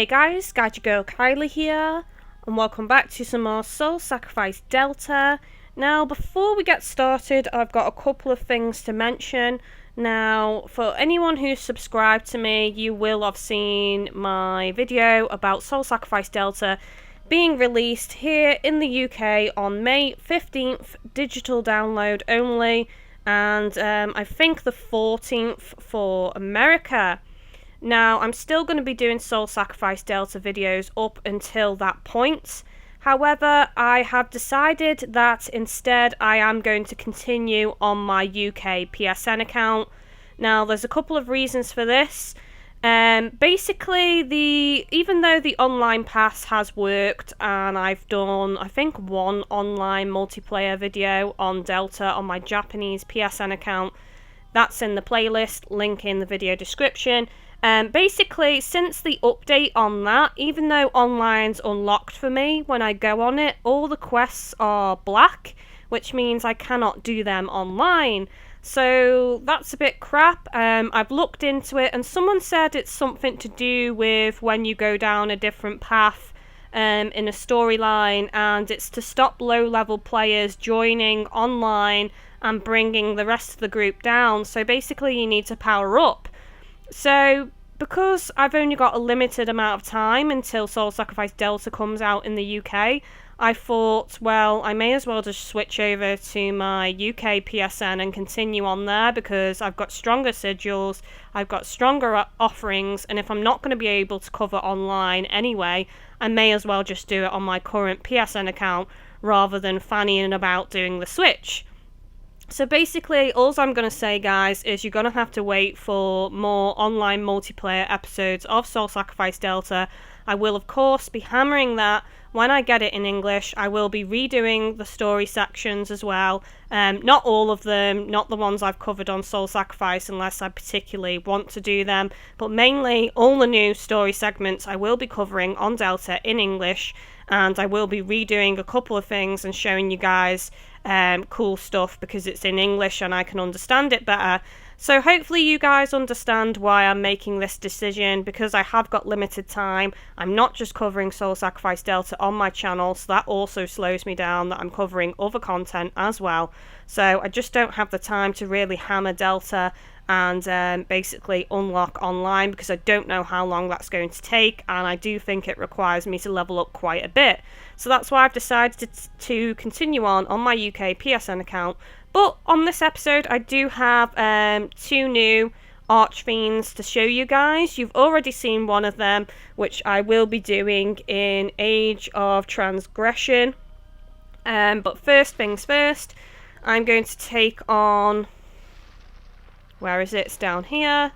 Hey guys, GadgetGirlKylie here, and welcome back to some more Soul Sacrifice Delta. Now, before we get started, I've got a couple of things to mention. Now, for anyone who's subscribed to me, you will have seen my video about Soul Sacrifice Delta being released here in the UK on May 15th, digital download only, and I think the 14th for America. Now, I'm still going to be doing Soul Sacrifice Delta videos up until that point. However, I have decided that instead I am going to continue on my UK PSN account. Now, there's a couple of reasons for this. Basically, even though the online pass has worked and I've done, I think, one online multiplayer video on Delta on my Japanese PSN account, that's in the playlist, link in the video description. Basically, since the update on that, even though online's unlocked for me, when I go on it, all the quests are black, which means I cannot do them online. So that's a bit crap. I've looked into it, and someone said it's something to do with when you go down a different path in a storyline, and it's to stop low-level players joining online and bringing the rest of the group down. So basically, you need to power up. So, because I've only got a limited amount of time until Soul Sacrifice Delta comes out in the UK, I thought, well, I may as well just switch over to my UK PSN and continue on there, because I've got stronger sigils, I've got stronger offerings, and if I'm not going to be able to cover online anyway, I may as well just do it on my current PSN account rather than fannying about doing the switch. So basically, all I'm going to say, guys, is you're going to have to wait for more online multiplayer episodes of Soul Sacrifice Delta. I will, of course, be hammering that when I get it in English. I will be redoing the story sections as well. Not all of them, not the ones I've covered on Soul Sacrifice unless I particularly want to do them, but mainly all the new story segments I will be covering on Delta in English, and I will be redoing a couple of things and showing you guys cool stuff because it's in English and I can understand it better. So hopefully you guys understand why I'm making this decision, because I have got limited time. I'm not just covering Soul Sacrifice Delta on my channel, so that also slows me down, that I'm covering other content as well. So I just don't have the time to really hammer Delta and basically unlock online, because I don't know how long that's going to take, and I do think it requires me to level up quite a bit. So that's why I've decided to continue on my UK PSN account. But on this episode, I do have two new Archfiends to show you guys. You've already seen one of them, which I will be doing in Age of Transgression. But first things first, I'm going to take on... Where is it? It's down here.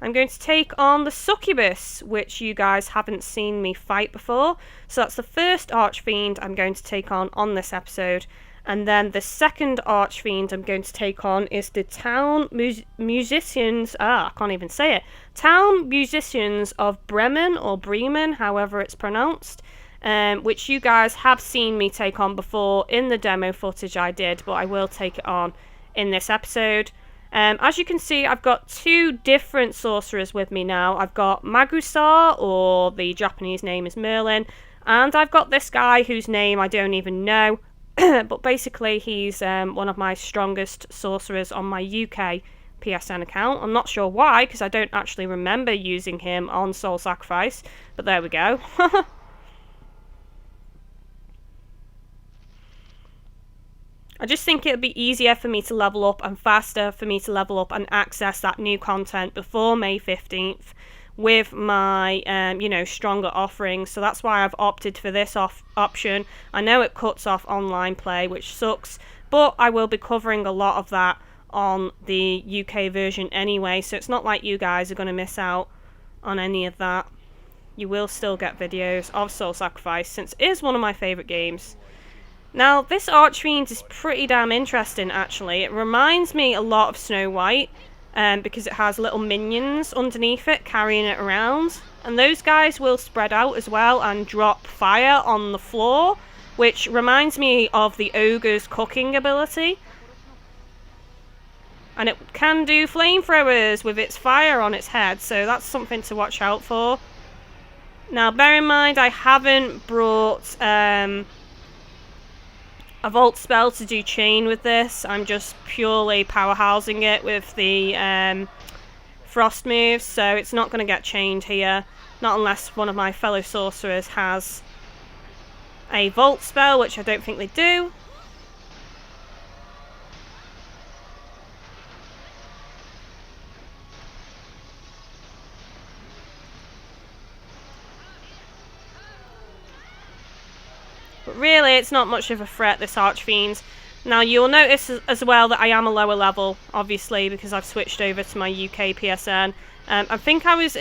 I'm going to take on the Succubus, which you guys haven't seen me fight before. So that's the first Archfiend I'm going to take on this episode. And then the second Archfiend I'm going to take on is the Town Musicians... I can't even say it. Town Musicians of Bremen, or Bremen, however it's pronounced. Which you guys have seen me take on before in the demo footage I did, but I will take it on in this episode. As you can see, I've got two different sorcerers with me now. I've got Magusar, or the Japanese name is Merlin, and I've got this guy whose name I don't even know, but basically he's one of my strongest sorcerers on my UK PSN account. I'm not sure why, because I don't actually remember using him on Soul Sacrifice, but there we go. I just think it would be easier for me to level up and faster for me to level up and access that new content before May 15th with my, stronger offerings. So that's why I've opted for this option. I know it cuts off online play, which sucks, but I will be covering a lot of that on the UK version anyway, so it's not like you guys are going to miss out on any of that. You will still get videos of Soul Sacrifice, since it is one of my favourite games. Now, this Archfiend is pretty damn interesting, actually. It reminds me a lot of Snow White, because it has little minions underneath it carrying it around. And those guys will spread out as well and drop fire on the floor, which reminds me of the Ogre's cooking ability. And it can do flamethrowers with its fire on its head, so that's something to watch out for. Now, bear in mind, I haven't brought a Vault spell to do chain with this. I'm just purely powerhousing it with the Frost moves, so it's not going to get chained here. Not unless one of my fellow sorcerers has a Vault spell, which I don't think they do. But really, it's not much of a threat, this Archfiends. Now, you'll notice as well that I am a lower level, obviously, because I've switched over to my UK PSN. I think I was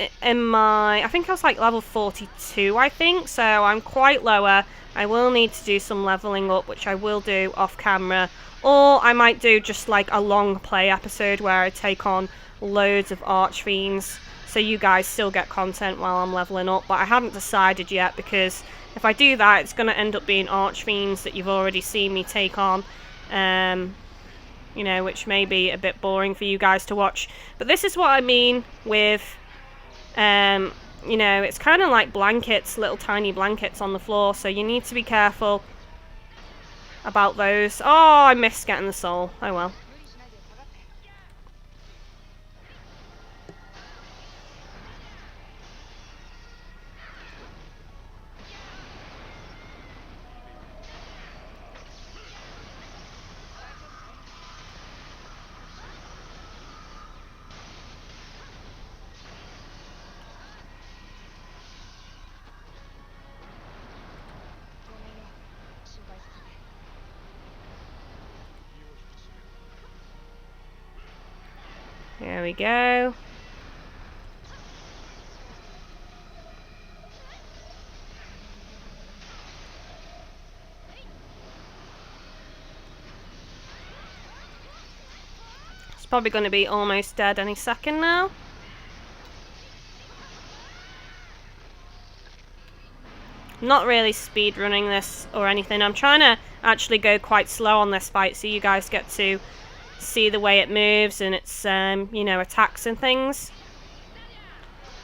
like level 42, I think, so I'm quite lower. I will need to do some leveling up, which I will do off camera. Or I might do just like a long play episode where I take on loads of Archfiends, so you guys still get content while I'm leveling up. But I haven't decided yet, because if I do that, it's going to end up being Archfiends that you've already seen me take on. You know, which may be a bit boring for you guys to watch. But this is what I mean with, you know, it's kind of like blankets, little tiny blankets on the floor, so you need to be careful about those. Oh, I missed getting the soul. Oh well. There we go. It's probably going to be almost dead any second now. I'm not really speed running this or anything. I'm trying to actually go quite slow on this fight so you guys get to see the way it moves and its you know, attacks and things.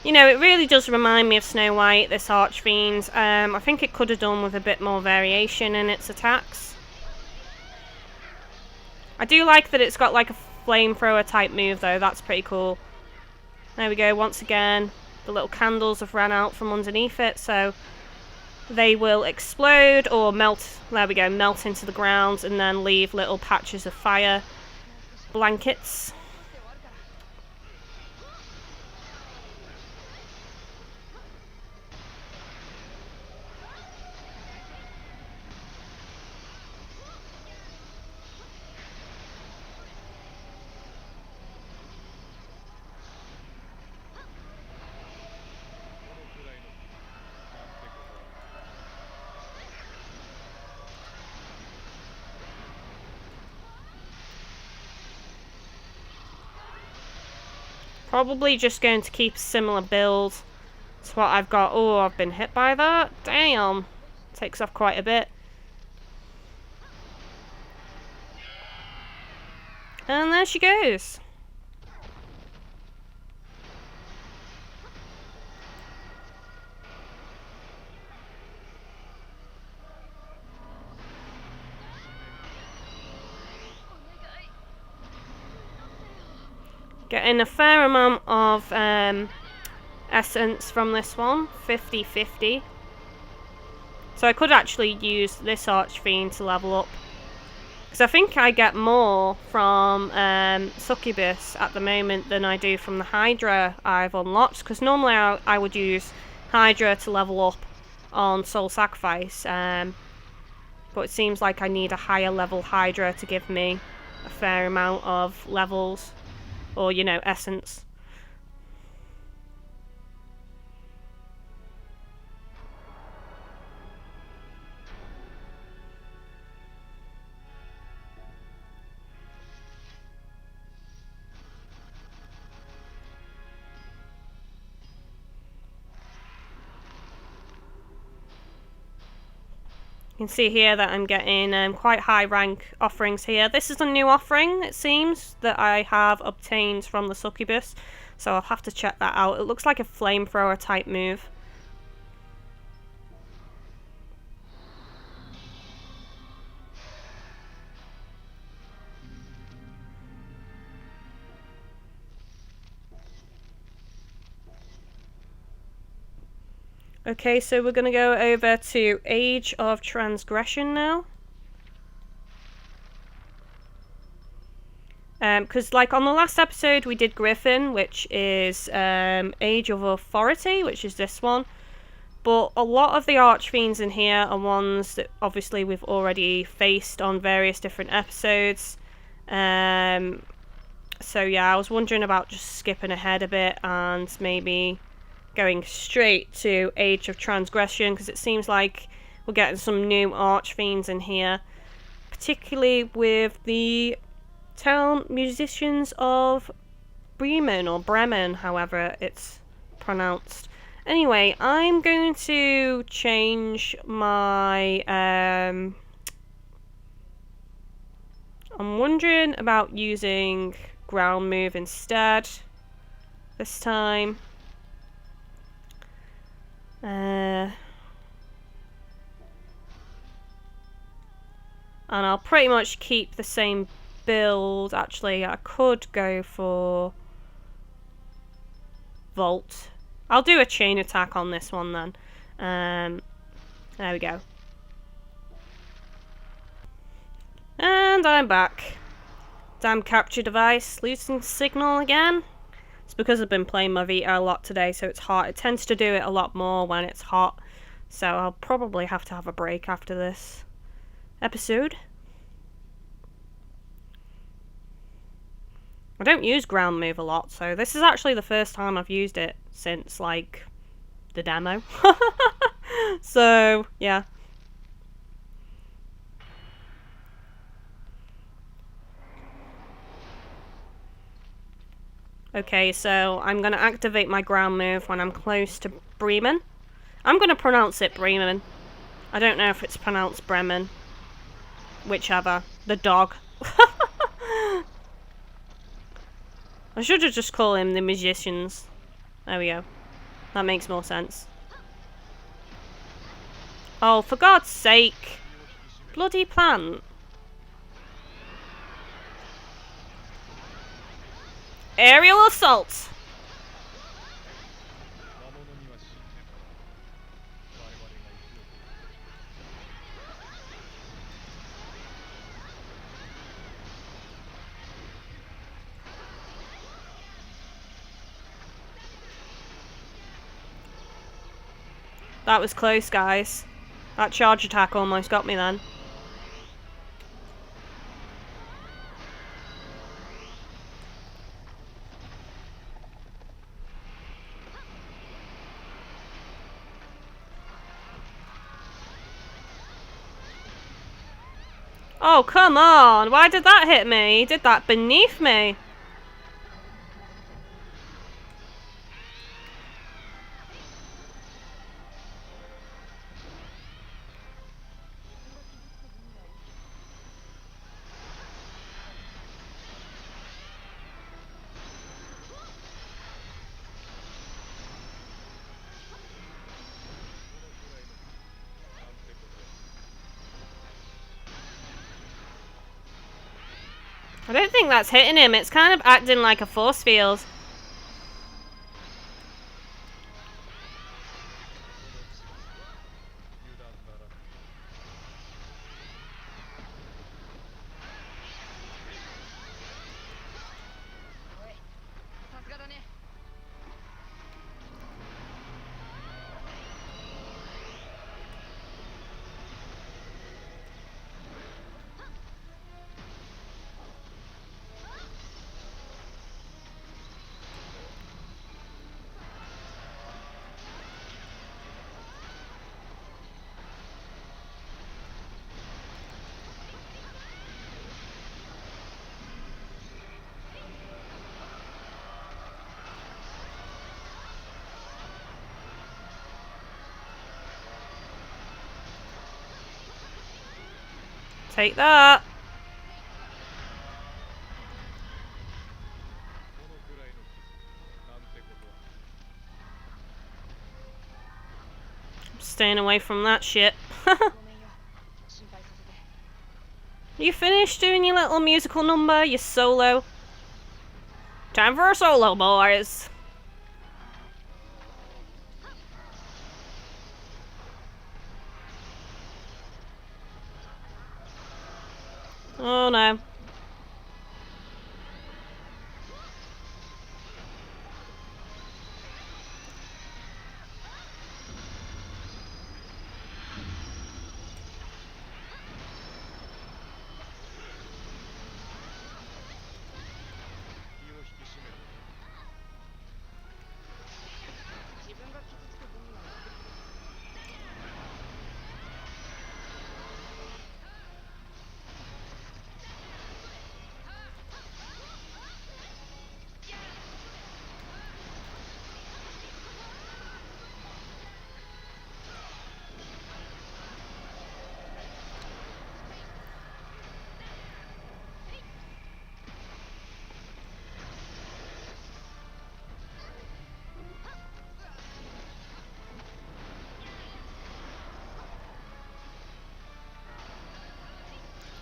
You know, it really does remind me of Snow White, this Archfiends. I think it could have done with a bit more variation in its attacks. I do like that it's got like a flamethrower type move though. That's pretty cool. There we go. Once again, the little candles have ran out from underneath it, so they will explode or melt. There we go, melt into the ground and then leave little patches of fire blankets. Probably just going to keep a similar build to what I've got. Oh, I've been hit by that. Damn. Takes off quite a bit. And there she goes. Getting a fair amount of essence from this one, 50-50. So I could actually use this Archfiend to level up, because I think I get more from Succubus at the moment than I do from the Hydra I've unlocked, because normally I would use Hydra to level up on Soul Sacrifice, but it seems like I need a higher level Hydra to give me a fair amount of levels. Or, you know, essence. You can see here that I'm getting quite high rank offerings here. This is a new offering, it seems, that I have obtained from the Succubus, so I'll have to check that out. It looks like a flamethrower type move. Okay, so we're going to go over to Age of Transgression now. Because like on the last episode we did Griffin, which is Age of Authority, which is this one. But a lot of the Archfiends in here are ones that obviously we've already faced on various different episodes. So yeah, I was wondering about just skipping ahead a bit and maybe going straight to Age of Transgression, because it seems like we're getting some new Archfiends in here, particularly with the town musicians of Bremen, or Bremen, however it's pronounced. Anyway, I'm going to change my I'm wondering about using ground move instead this time. And I'll pretty much keep the same build. Actually, I could go for Volt. I'll do a chain attack on this one then. There we go. And I'm back. Damn capture device, losing signal again. It's because I've been playing my Vita a lot today, so it's hot. It tends to do it a lot more when it's hot. So I'll probably have to have a break after this episode. I don't use ground move a lot, so this is actually the first time I've used it since, like, the demo. So, yeah. Okay, so I'm going to activate my ground move when I'm close to Bremen. I'm going to pronounce it Bremen. I don't know if it's pronounced Bremen. Whichever. The dog. I should have just called him the musicians. There we go. That makes more sense. Oh, for God's sake. Bloody plant. Aerial assault. That was close, guys. That charge attack almost got me then. Oh, come on! Why did that hit me? He did that beneath me. I don't think that's hitting him. It's kind of acting like a force field. Take that. I'm staying away from that shit. You finished doing your little musical number, your solo? Time for a solo, boys. Oh no.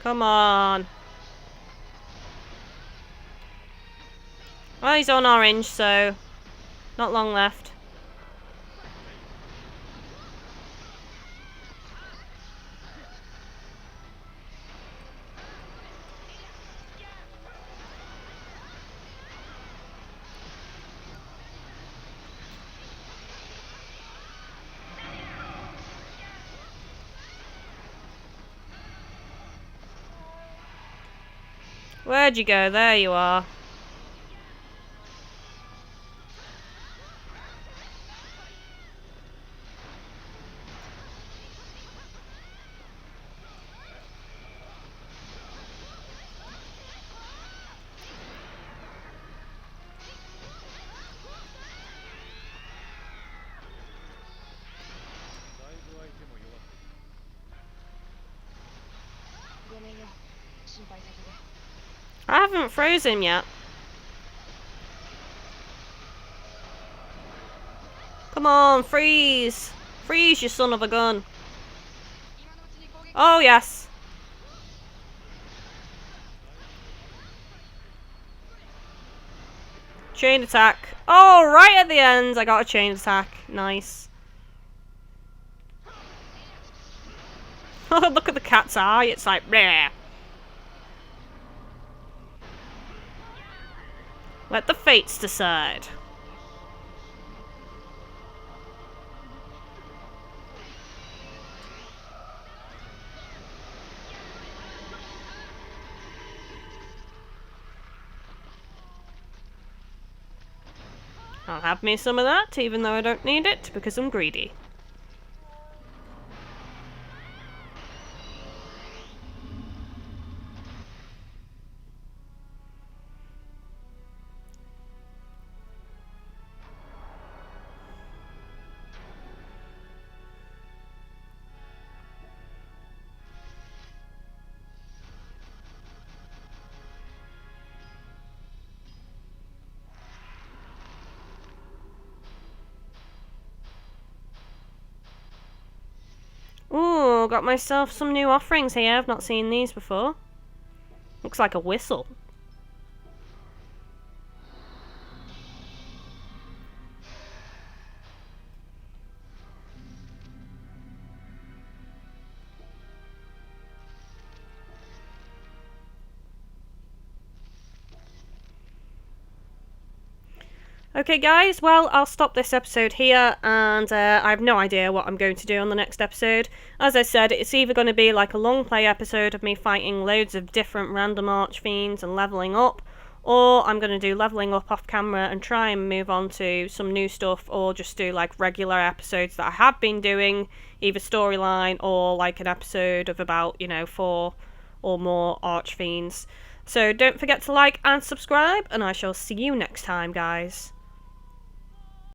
Come on. Well, he's on orange, so not long left. Where'd you go? There you are. I haven't frozen yet. Come on, freeze! Freeze, you son of a gun. Oh, yes. Chain attack. Oh, right at the end, I got a chain attack. Nice. Oh, look at the cat's eye. It's like, bleh. Let the fates decide. I'll have me some of that, even though I don't need it, because I'm greedy. Ooh, got myself some new offerings here. I've not seen these before. Looks like a whistle. Okay guys, well I'll stop this episode here, and I have no idea what I'm going to do on the next episode. As I said, it's either going to be like a long play episode of me fighting loads of different random Archfiends and levelling up, or I'm going to do levelling up off camera and try and move on to some new stuff, or just do like regular episodes that I have been doing, either storyline or like an episode of about, 4 or more Archfiends. So don't forget to like and subscribe, and I shall see you next time, guys.